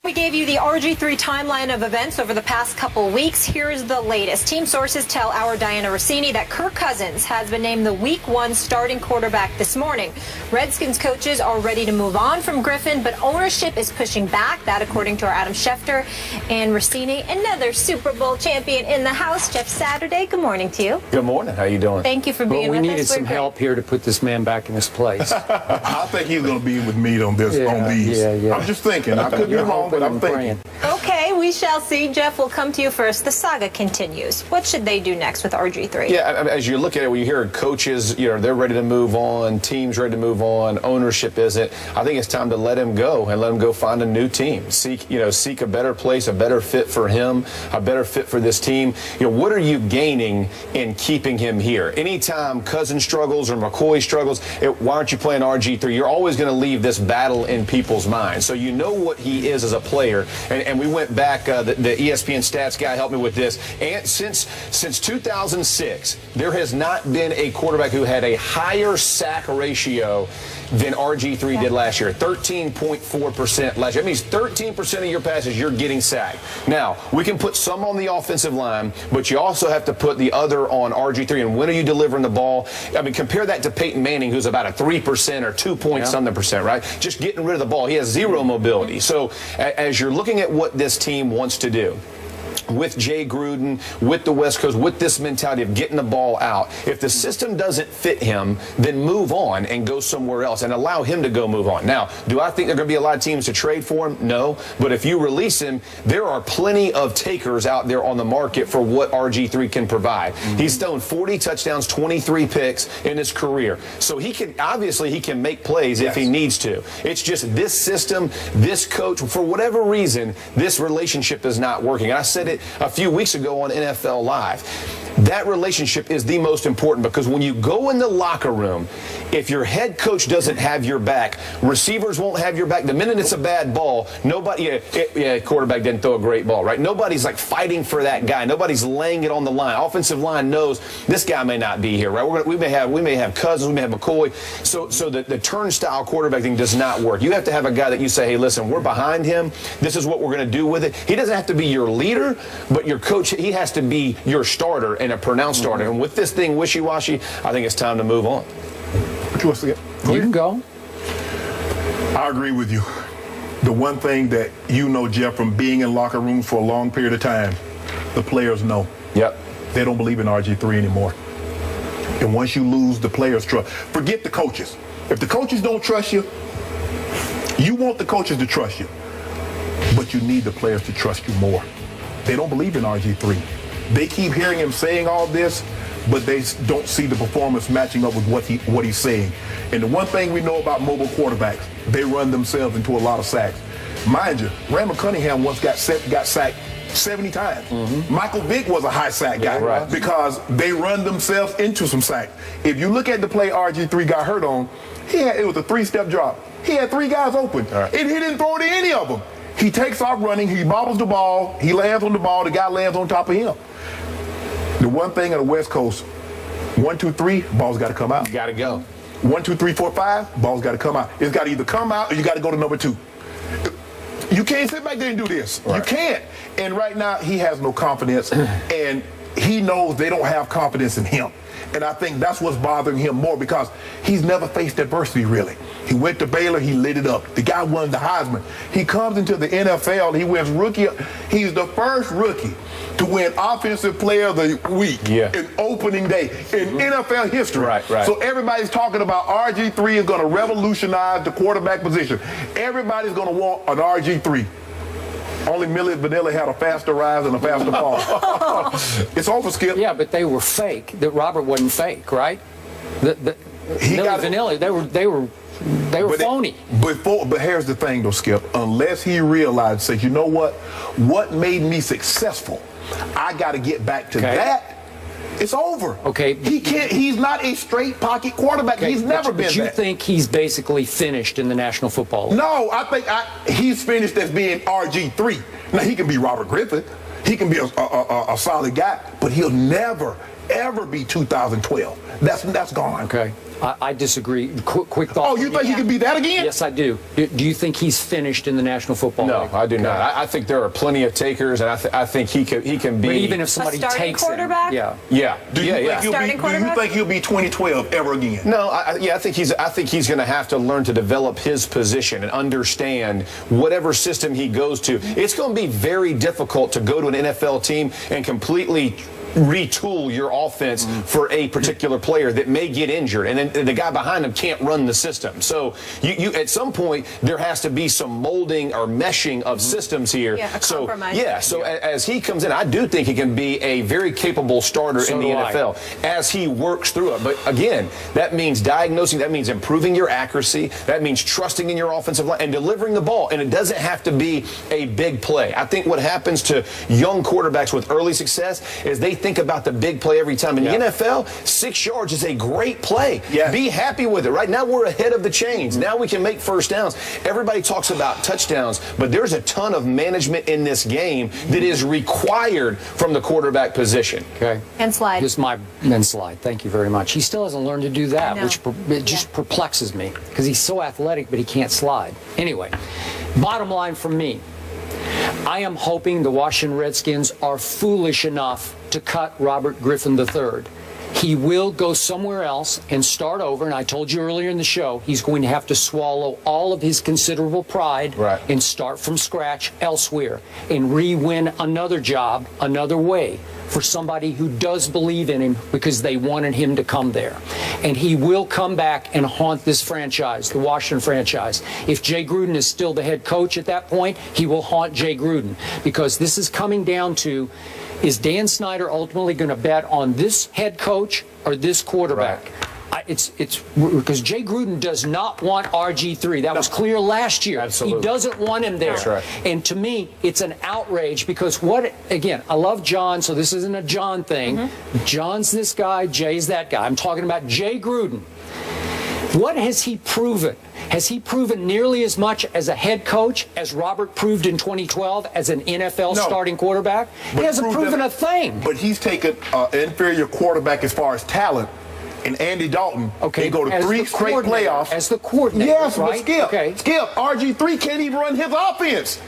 We gave you the RG3 timeline of events over the past couple weeks. Here's the latest. Team sources tell our Diana Rossini that Kirk Cousins has been named the Week 1 starting quarterback this morning. Redskins coaches are ready to move on from Griffin, but ownership is pushing back. That according to our Adam Schefter. And Rossini, another Super Bowl champion in the house. Jeff Saturday, good morning to you. Good morning. How you doing? Thank you for being with us. We needed some help here to put this man back in his place. I think he's going to be with me on this. On these. Yeah. I'm just thinking. I could be wrong, but I'm thinking. Okay, we shall see. Jeff, we'll come to you first. The saga continues. What should they do next with RG3? Yeah, as you look at it, when you hear coaches, they're ready to move on, teams ready to move on, ownership isn't. I think it's time to let him go and let him go find a new team. Seek a better place, a better fit for him, a better fit for this team. What are you gaining in keeping him here? Anytime Cousins struggles or McCoy struggles, why aren't you playing RG3? You're always going to leave this battle in people's minds. So you know what he is as a player. And we went back, the ESPN stats guy helped me with this. And since 2006, there has not been a quarterback who had a higher sack ratio than RG3 did last year. 13.4% last year. That means 13% of your passes you're getting sacked. Now, we can put some on the offensive line, but you also have to put the other on RG3. And when are you delivering the ball? I mean, compare that to Peyton Manning, who's about a 3% or 2 point something percent, right? Just getting rid of the ball. He has zero mobility. So as you're looking at what this team wants to do, with Jay Gruden, with the West Coast, with this mentality of getting the ball out. If the system doesn't fit him, then move on and go somewhere else and allow him to go move on. Now, do I think there are going to be a lot of teams to trade for him? No. But if you release him, there are plenty of takers out there on the market for what RG3 can provide. He's thrown 40 touchdowns, 23 picks in his career. So he can make plays if he needs to. It's just this system, this coach, for whatever reason, this relationship is not working. I said it a few weeks ago on NFL Live. That relationship is the most important because when you go in the locker room, if your head coach doesn't have your back, receivers won't have your back. The minute it's a bad ball, nobody, quarterback didn't throw a great ball, right? Nobody's like fighting for that guy. Nobody's laying it on the line. Offensive line knows this guy may not be here, right? We may have Cousins, we may have McCoy. So the turnstile quarterback thing does not work. You have to have a guy that you say, hey, listen, we're behind him. This is what we're going to do with it. He doesn't have to be your leader, but your coach, he has to be your starter and a pronounced starter. And with this thing wishy-washy, I think it's time to move on. What you want to get? You can go. I agree with you. The one thing that Jeff, from being in locker rooms for a long period of time, the players know. Yep. They don't believe in RG3 anymore. And once you lose the players' trust, forget the coaches. If the coaches don't trust you, you want the coaches to trust you. But you need the players to trust you more. They don't believe in RG3. They keep hearing him saying all this, but they don't see the performance matching up with what he's saying. And the one thing we know about mobile quarterbacks, they run themselves into a lot of sacks. Mind you, Randall Cunningham once got sacked 70 times. Michael Vick was a high sack guy because they run themselves into some sacks. If you look at the play RG3 got hurt on, it was a 3-step drop. He had 3 guys open, and he didn't throw to any of them. He takes off running, he bobbles the ball, he lands on the ball, the guy lands on top of him. The one thing on the West Coast, 1, 2, 3, ball's got to come out. You got to go. 1, 2, 3, 4, 5, ball's got to come out. It's got to either come out or you got to go to number 2. You can't sit back there and do this. You can't. And right now, he has no confidence, and he knows they don't have confidence in him. And I think that's what's bothering him more because he's never faced adversity, really. He went to Baylor, he lit it up. The guy won the Heisman. He comes into the NFL, he wins rookie. He's the first rookie to win Offensive Player of the Week in opening day in NFL history. Right. So everybody's talking about RG3 is going to revolutionize the quarterback position. Everybody's going to want an RG3. Only Millie Vanilli had a faster rise and a faster fall. It's over, Skip. Yeah, but they were fake. That Robert wasn't fake, right? Millie Vanilli, they were phony. But here's the thing, though, Skip. Unless he realized, says, you know what made me successful? I got to get back to that. It's over. Okay. He can't. He's not a straight pocket quarterback. He's never been that. But you think he's basically finished in the National Football League? No, I think he's finished as being RG3. Now, he can be Robert Griffin. He can be a solid guy, but he'll never, ever be 2012. That's gone. Okay. I disagree. Quick thought. Oh, you think he can be that again? Yes, I do. Do you think he's finished in the National Football League? No, I do not. I think there are plenty of takers, and I think he can be. But even if somebody takes quarterback? him, yeah. Do you think he'll be 2012 ever again? No, I think he's going to have to learn to develop his position and understand whatever system he goes to. It's going to be very difficult to go to an NFL team and completely retool your offense for a particular player that may get injured, and then the guy behind him can't run the system. So you at some point there has to be some molding or meshing of systems here. Yeah, a compromise. So as he comes in, I do think he can be a very capable starter in the NFL as he works through it. But again, that means diagnosing, that means improving your accuracy, that means trusting in your offensive line and delivering the ball. And it doesn't have to be a big play. I think what happens to young quarterbacks with early success is they think about the big play every time. In the NFL, 6 yards is a great play. Yeah. Be happy with it. Right now, we're ahead of the chains. Now we can make first downs. Everybody talks about touchdowns, but there's a ton of management in this game that is required from the quarterback position. Okay. And slide. Just my and slide. Thank you very much. He still hasn't learned to do that, which just perplexes me because he's so athletic, but he can't slide. Anyway, bottom line from me, I am hoping the Washington Redskins are foolish enough to cut Robert Griffin III. He will go somewhere else and start over, and I told you earlier in the show, he's going to have to swallow all of his considerable pride and start from scratch elsewhere and re-win another job another way for somebody who does believe in him because they wanted him to come there. And he will come back and haunt this franchise, the Washington franchise. If Jay Gruden is still the head coach at that point, he will haunt Jay Gruden because this is coming down to, is Dan Snyder ultimately going to bet on this head coach or this quarterback? It's because Jay Gruden does not want RG3. That was clear last year. Absolutely. He doesn't want him there. That's right. And to me, it's an outrage because again, I love John, so this isn't a John thing. John's this guy, Jay's that guy. I'm talking about Jay Gruden. What has he proven? Has he proven nearly as much as a head coach as Robert proved in 2012 as an NFL starting quarterback? He hasn't proven a thing. But he's taken an inferior quarterback as far as talent. And Andy Dalton, they go to 3 straight playoffs. As the coordinator, yes, right? But Skip, RG3 can't even run his offense.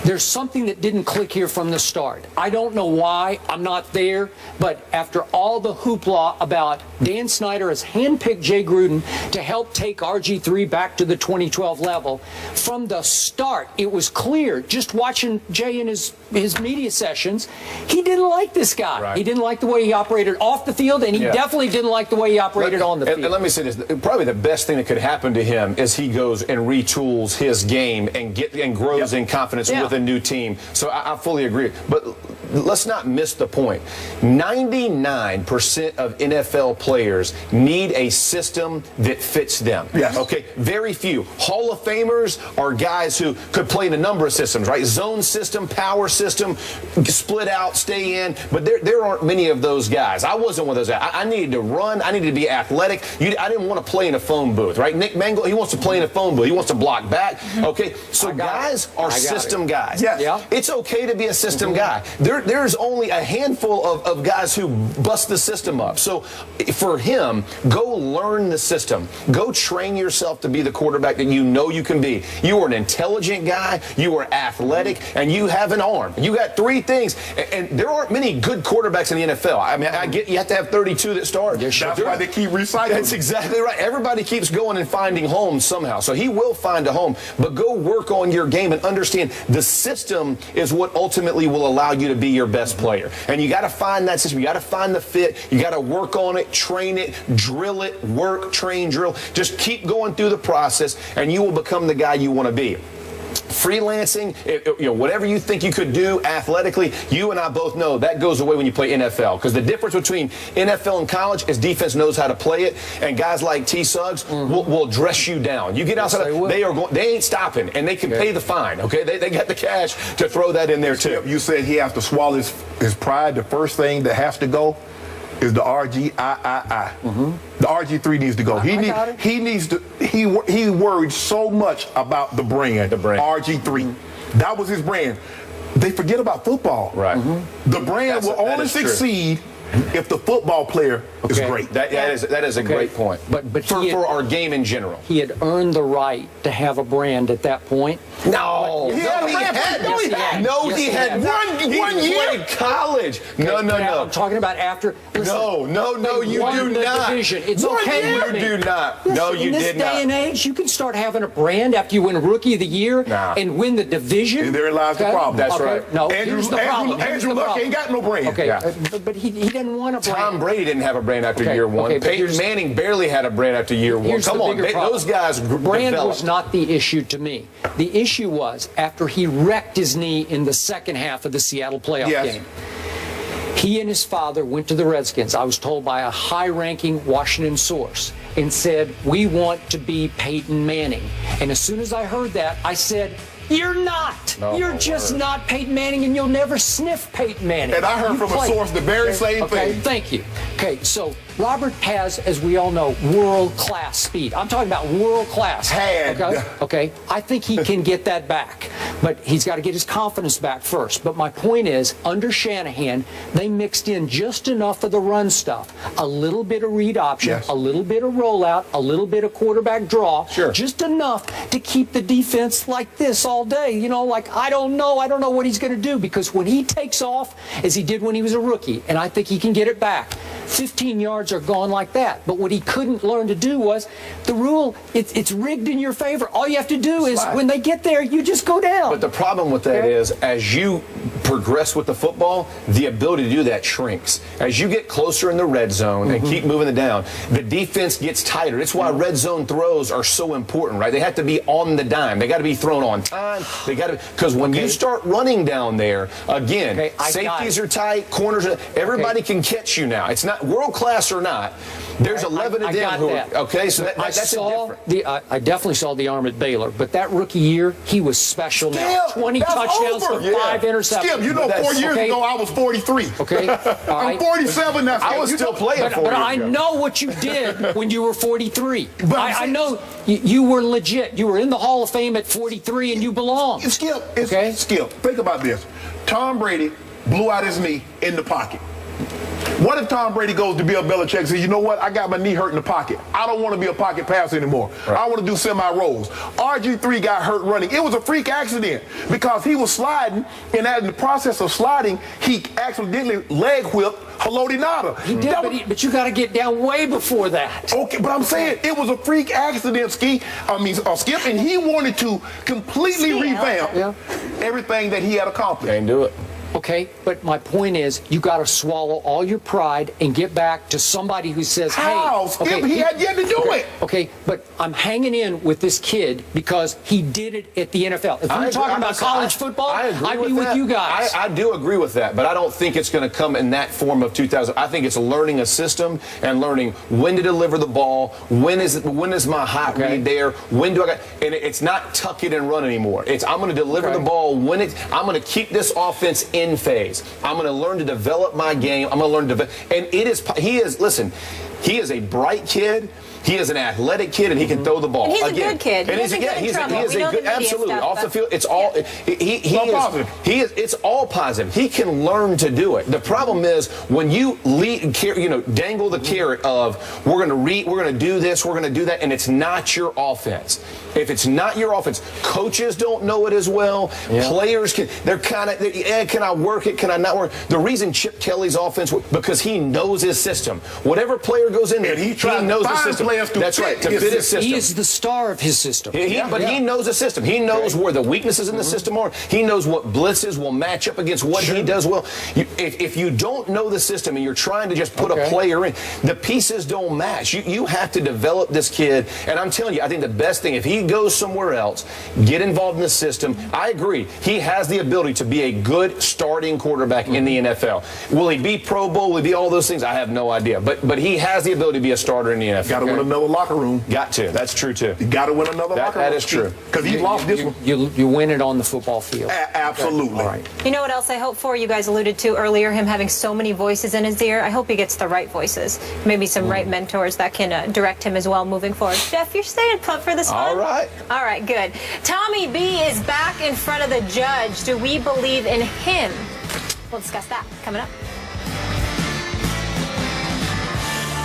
There's something that didn't click here from the start. I don't know why. I'm not there. But after all the hoopla about Dan Snyder has handpicked Jay Gruden to help take RG3 back to the 2012 level, from the start, it was clear, just watching Jay in his media sessions, he didn't like this guy. Right. He didn't like the way he operated off the field, and he definitely didn't like the way he operated on the field. And let me say this. Probably the best thing that could happen to him is he goes and retools his game and grows in confidence with a new team. So I fully agree. But let's not miss the point. 99% of NFL players need a system that fits them. Yes. Okay. Very few. Hall of Famers are guys who could play in a number of systems, right? Zone system, power system, split out, stay in. But there aren't many of those guys. I wasn't one of those guys. I needed to run. I needed to be athletic. I didn't want to play in a phone booth, right? Nick Mangold, he wants to play in a phone booth. He wants to block back. Okay. So guys are system guys. Yes. Yeah. It's okay to be a system guy. There's only a handful of guys who bust the system up. So for him, go learn the system. Go train yourself to be the quarterback that you know you can be. You are an intelligent guy. You are athletic, and you have an arm. You got 3 things, and there aren't many good quarterbacks in the NFL. I mean, I get you have to have 32 that start. That's why they keep recycling. That's exactly right. Everybody keeps going and finding homes somehow. So he will find a home, but go work on your game and understand the system is what ultimately will allow you to be your best player. And you got to find that system. You got to find the fit. You got to work on it, train it, drill it, work, train, drill. Just keep going through the process, and you will become the guy you want to be. Freelancing, whatever you think you could do athletically, you and I both know that goes away when you play NFL. Because the difference between NFL and college is defense knows how to play it, and guys like T. Suggs will dress you down. You get outside, they ain't stopping, and they can pay the fine. Okay, they got the cash to throw that in there too. You said he has to swallow his pride. The first thing that has to go is the RG3. The RG3 needs to go. He worried so much about the brand. RG3. That was his brand. They forget about football. Right. The brand will only succeed if the football player is great. That is a great point. But for our game in general, he had earned the right to have a brand at that point. No, he had. He had one year. Played college. No. I'm talking about after. Listen, No, you do not. Division. It's One okay year. with me. You do not. Listen, No, you did not. In this day and age, you can start having a brand after you win Rookie of the Year and win the division. And there lies the problem. That's right. No, Andrew Luck ain't got no brand. Okay, but he didn't want a brand. Tom Brady didn't have a brand after year one. Peyton Manning barely had a brand after year one. Come on, those guys brand developed. was not the issue to me. The issue was after he wrecked his knee in the second half of the Seattle playoff game. He and his father went to the Redskins, I was told by a high-ranking Washington source, and said, we want to be Peyton Manning. And as soon as I heard that, I said, you're not. You're just not Peyton Manning, and you'll never sniff Peyton Manning. And I heard from a source the very same thing. Thank you. Okay, so Robert has, as we all know, world-class speed. I'm talking about world-class. Okay, I think he can get that back. But he's got to get his confidence back first. But my point is, under Shanahan, they mixed in just enough of the run stuff. A little bit of read option, a little bit of rollout, a little bit of quarterback draw. Just enough to keep the defense like this all day. You know, like, I don't know what he's going to do. Because when he takes off, as he did when he was a rookie, and I think he can get it back, 15 yards are gone like that. But what he couldn't learn to do was, the rule, it's rigged in your favor. All you have to do is, when they get there, you just go down. But the problem with that is, as you progress with the football, the ability to do that shrinks. As you get closer in the red zone and keep moving it down, the defense gets tighter. That's why red zone throws are so important, right? They have to be on the dime. They got to be thrown on time. They got to, because when you start running down there, again, safeties are tight, corners are, everybody can catch you now. It's not world class or not. There's 11 of them who are, so that's different. I definitely saw the arm at Baylor, but that rookie year, he was special now. 20 touchdowns for 5 interceptions. Skip, you know, 4 years ago, I was 43. Okay. I'm 47 now. I was still playing 4 years ago. But I know what you did when you were 43. I know you were legit. You were in the Hall of Fame at 43, and you belong. Skip, Skip, think about this. Tom Brady blew out his knee in the pocket. What if Tom Brady goes to Bill Belichick and says, you know what, I got my knee hurt in the pocket. I don't want to be a pocket passer anymore. I want to do semi-rolls. Rg3 got hurt running. It was a freak accident because he was sliding, and in the process of sliding, he accidentally leg whipped Haloti Ngata. He did, but you got to get down way before that. Okay, but I'm saying it was a freak accident, Skip, and he wanted to completely revamp everything that he had accomplished. Can't do it. Okay, but my point is, you got to swallow all your pride and get back to somebody who says, "How, hey, Skip, he had yet to do it." Okay, but I'm hanging in with this kid because he did it at the NFL. If we're talking about college football, I'd be with you guys. I do agree with that, but I don't think it's going to come in that form of 2000. I think it's learning a system and learning when to deliver the ball, when is my hot read there, when do I got, and it's not tuck it and run anymore. It's I'm going to deliver the ball when I'm going to keep this offense in phase. I'm going to learn to develop my game. I'm going to learn to develop. And he is a bright kid. He is an athletic kid, and he can throw the ball. And he's a good kid. And he is a good, absolutely. Off the field, it's all positive. It's all positive. He can learn to do it. The problem is when you dangle the carrot of we're going to do this, we're going to do that, and it's not your offense. If it's not your offense, coaches don't know it as well. Players can I work it? Can I not work? The reason Chip Kelly's offense, because he knows his system. Whatever player goes in there, he knows the system. That's right, to fit his system. He is the star of his system. But he knows the system. He knows where the weaknesses in the system are. He knows what blitzes will match up against what he does well. If you don't know the system and you're trying to just put a player in, the pieces don't match. You have to develop this kid. And I'm telling you, I think the best thing, if he goes somewhere else, get involved in the system. I agree. He has the ability to be a good starting quarterback in the NFL. Will he be Pro Bowl? Will he be all those things? I have no idea. But he has the ability to be a starter in the NFL. Got to win another locker room. Got to. That's true, too. You got to win another locker room. That is true. Because he lost this one. You win it on the football field. Absolutely. All right. You know what else I hope for? You guys alluded to earlier him having so many voices in his ear. I hope he gets the right voices. Maybe some right mentors that can direct him as well moving forward. Jeff, you're staying put for this one? All right. All right, good. Tommy B is back in front of the judge. Do we believe in him? We'll discuss that coming up.